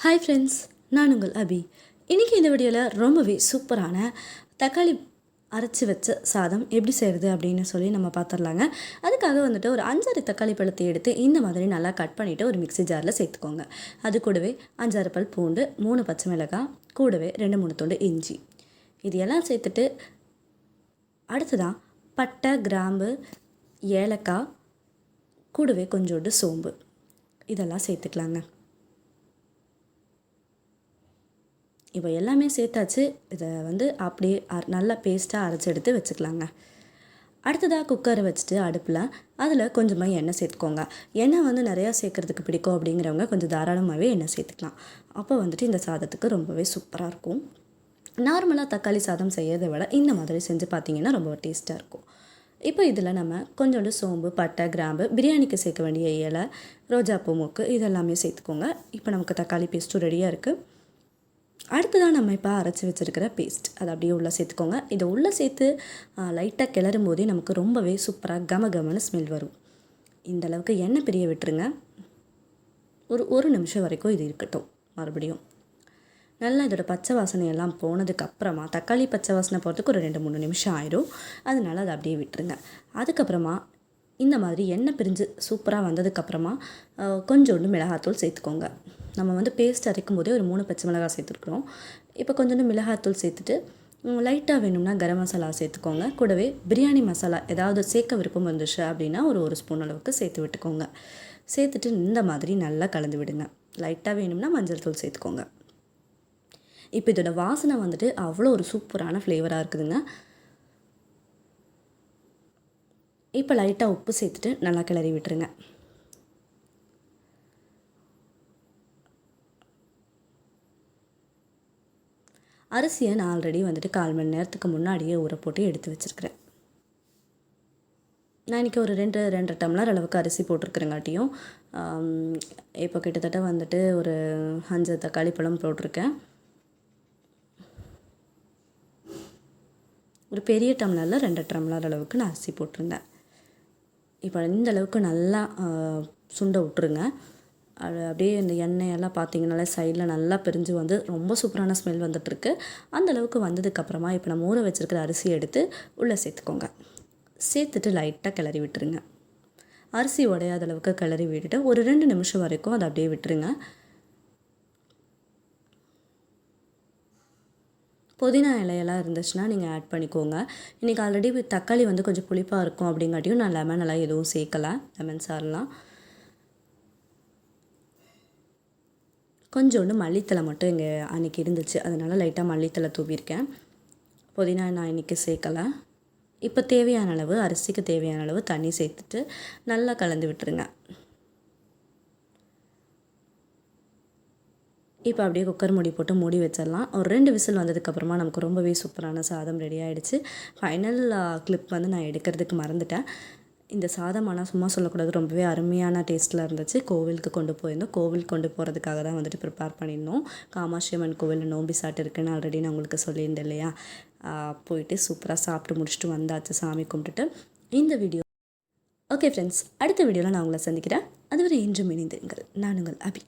Hi friends, நான் உங்கள் அபி. இன்றைக்கி இந்த வீடியோவில் ரொம்பவே சூப்பரான தக்காளி அரைச்சி வச்ச சாதம் எப்படி செய்கிறது அப்படின்னு சொல்லி நம்ம பார்த்துடலாங்க. அதுக்காக வந்துட்டு ஒரு 5-6 தக்காளி பழத்தை எடுத்து இந்த மாதிரி நல்லா கட் பண்ணிவிட்டு ஒரு மிக்ஸி ஜாரில் சேர்த்துக்கோங்க. அது கூடவே 5-6 பல் பூண்டு, 3 பச்சை மிளகாய், கூடவே 2-3 துண்டு இஞ்சி, இது எல்லாம் சேர்த்துட்டு அடுத்ததான் பட்டை, கிராம்பு, ஏலக்காய், கூடவே கொஞ்சோண்டு சோம்பு இதெல்லாம் சேர்த்துக்கலாங்க. இப்போ எல்லாமே சேர்த்தாச்சு. இதை அப்படியே நல்லா பேஸ்ட்டாக அரைச்சி எடுத்து வச்சுக்கலாங்க. அடுத்ததாக குக்கரை வச்சுட்டு அடுப்பில் அதில் கொஞ்சமாக எண்ணெய் சேர்த்துக்கோங்க. எண்ணெய் நிறையா சேர்க்குறதுக்கு பிடிக்கும் அப்படிங்கிறவங்க கொஞ்சம் தாராளமாகவே எண்ணெய் சேர்த்துக்கலாம். அப்போ இந்த சாதத்துக்கு ரொம்பவே சூப்பராக இருக்கும். நார்மலாக தக்காளி சாதம் செய்யறதை விட இந்த மாதிரி செஞ்சு பார்த்தீங்கன்னா ரொம்ப டேஸ்ட்டாக இருக்கும். இப்போ இதில் நம்ம கொஞ்சோண்டு சோம்பு, பட்டை, கிராம்பு, பிரியாணிக்கு சேர்க்க வேண்டிய இலை, ரோஜாப்பூ மொக்கு இதெல்லாமே சேர்த்துக்கோங்க. இப்போ நமக்கு தக்காளி பேஸ்ட்டும் ரெடியாக இருக்குது. அடுத்ததான் நம்ம இப்போ அரைச்சி வச்சுருக்கிற பேஸ்ட் அதை அப்படியே உள்ளே சேர்த்துக்கோங்க. இதை உள்ளே சேர்த்து லைட்டாக கிளறும் போதே நமக்கு ரொம்பவே சூப்பராக கமகமன்னு ஸ்மெல் வரும். இந்தளவுக்கு எண்ணெய் பிரிய விட்டுருங்க. ஒரு நிமிஷம் வரைக்கும் இது இருக்கட்டும். மறுபடியும் நல்லா இதோட பச்சை வாசனையெல்லாம் போனதுக்கப்புறமா, தக்காளி பச்சை வாசனை போகிறதுக்கு ஒரு 2-3 நிமிஷம் ஆயிடும். அதனால் அதை அப்படியே விட்டுருங்க. அதுக்கப்புறமா இந்த மாதிரி எண்ணெய் பிரிஞ்சு சூப்பராக வந்ததுக்கப்புறமா கொஞ்சோண்டு மிளகாத்தூள் சேர்த்துக்கோங்க. நம்ம பேஸ்ட் அரைக்கும் போதே ஒரு 3 பச்சை மிளகாய் சேர்த்துருக்குறோம். இப்போ கொஞ்சோண்டு மிளகாத்தூள் சேர்த்துட்டு லைட்டாக வேணும்னா கரம் மசாலா சேர்த்துக்கோங்க. கூடவே பிரியாணி மசாலா ஏதாவது சேர்க்க விருப்பம் வந்துச்சு அப்படின்னா ஒரு ஸ்பூன் அளவுக்கு சேர்த்து விட்டுக்கோங்க. சேர்த்துட்டு இந்த மாதிரி நல்லா கலந்து விடுங்க. லைட்டாக வேணும்னா மஞ்சள் தூள் சேர்த்துக்கோங்க. இப்போ இதோட வாசனை அவ்வளோ ஒரு சூப்பரான ஃப்ளேவராக இருக்குதுங்க. இப்போ லைட்டாக உப்பு சேர்த்துட்டு நல்லா கிளறி விட்டுருங்க. அரிசியை நான் ஆல்ரெடி 1/4 மணி நேரத்துக்கு முன்னாடியே ஊற போட்டு எடுத்து வச்சுருக்கிறேன். நான் இன்றைக்கி ஒரு 2 டம்ளர் அளவுக்கு அரிசி போட்டிருக்கிறேங்காட்டியும் இப்போ கிட்டத்தட்ட ஒரு 5 தக்காளி பழம் போட்டிருக்கேன். ஒரு பெரிய டம்ளரில் 2 டம்ளர் அளவுக்கு நான் அரிசி போட்டிருந்தேன். இப்போ இந்த அளவுக்கு நல்லா சுண்டை விட்டுருங்க. அது அப்படியே இந்த எண்ணெயெல்லாம் பார்த்தீங்கனாலே சைடில் நல்லா பிரிஞ்சு ரொம்ப சூப்பரான ஸ்மெல் வந்துட்டுருக்கு. அந்தளவுக்கு வந்ததுக்கப்புறமா இப்போ நம்ம ஊற வச்சுருக்கிற அரிசியை எடுத்து உள்ளே சேர்த்துக்கோங்க. சேர்த்துட்டு லைட்டாக கிளறி விட்டுருங்க. அரிசி உடையாத அளவுக்கு கிளறி விட்டுட்டு ஒரு 2 நிமிஷம் வரைக்கும் அதை அப்படியே விட்டுருங்க. புதினா இலையெல்லாம் இருந்துச்சுன்னா நீங்கள் ஆட் பண்ணிக்கோங்க. இன்றைக்கி ஆல்ரெடி தக்காளி கொஞ்சம் புளிப்பாக இருக்கும் அப்படிங்காட்டியும் நான் லெமன் எல்லாம் எதுவும் சேர்க்கலை. லெமன் சாரெலாம் கொஞ்சோண்டு மல்லித்தலை மட்டும் இங்கே அன்றைக்கி இருந்துச்சு, அதனால் லைட்டாக மல்லித்தலை தூவியிருக்கேன். புதினா நான் இன்றைக்கி சேர்க்கலை. இப்போ தேவையான அளவு அரிசிக்கு தேவையான அளவு தண்ணி சேர்த்துட்டு நல்லா கலந்து விட்டுருங்க. இப்போ அப்படியே குக்கர் மூடி போட்டு மூடி வச்சிடலாம். ஒரு 2 விசில் வந்ததுக்கப்புறமா நமக்கு ரொம்பவே சூப்பரான சாதம் ரெடி ஆகிடுச்சு. ஃபைனல் கிளிப் நான் எடுக்கிறதுக்கு மறந்துட்டேன். இந்த சாதம் ஆனால் சும்மா சொல்லக்கூடாது, ரொம்பவே அருமையான டேஸ்ட்டில் இருந்துச்சு. கோவிலுக்கு கொண்டு போயிருந்தோம். கோவில் கொண்டு போகிறதுக்காக தான் ப்ரிப்பேர் பண்ணியிருந்தோம். காமாட்சி அம்மன் கோவிலில் நோம்பி சாட்டு இருக்குன்னு ஆல்ரெடி நான் உங்களுக்கு சொல்லியிருந்தேன் இல்லையா. போயிட்டு சூப்பராக சாப்பிட்டு முடிச்சுட்டு வந்தாச்சு சாமி கும்பிட்டுட்டு. இந்த வீடியோ ஓகே ஃப்ரெண்ட்ஸ், அடுத்த வீடியோவில் நான் உங்களை சந்திக்கிறேன். அதுவரை இன்றும் இணைந்திருங்கள். நான் உங்கள் அபி.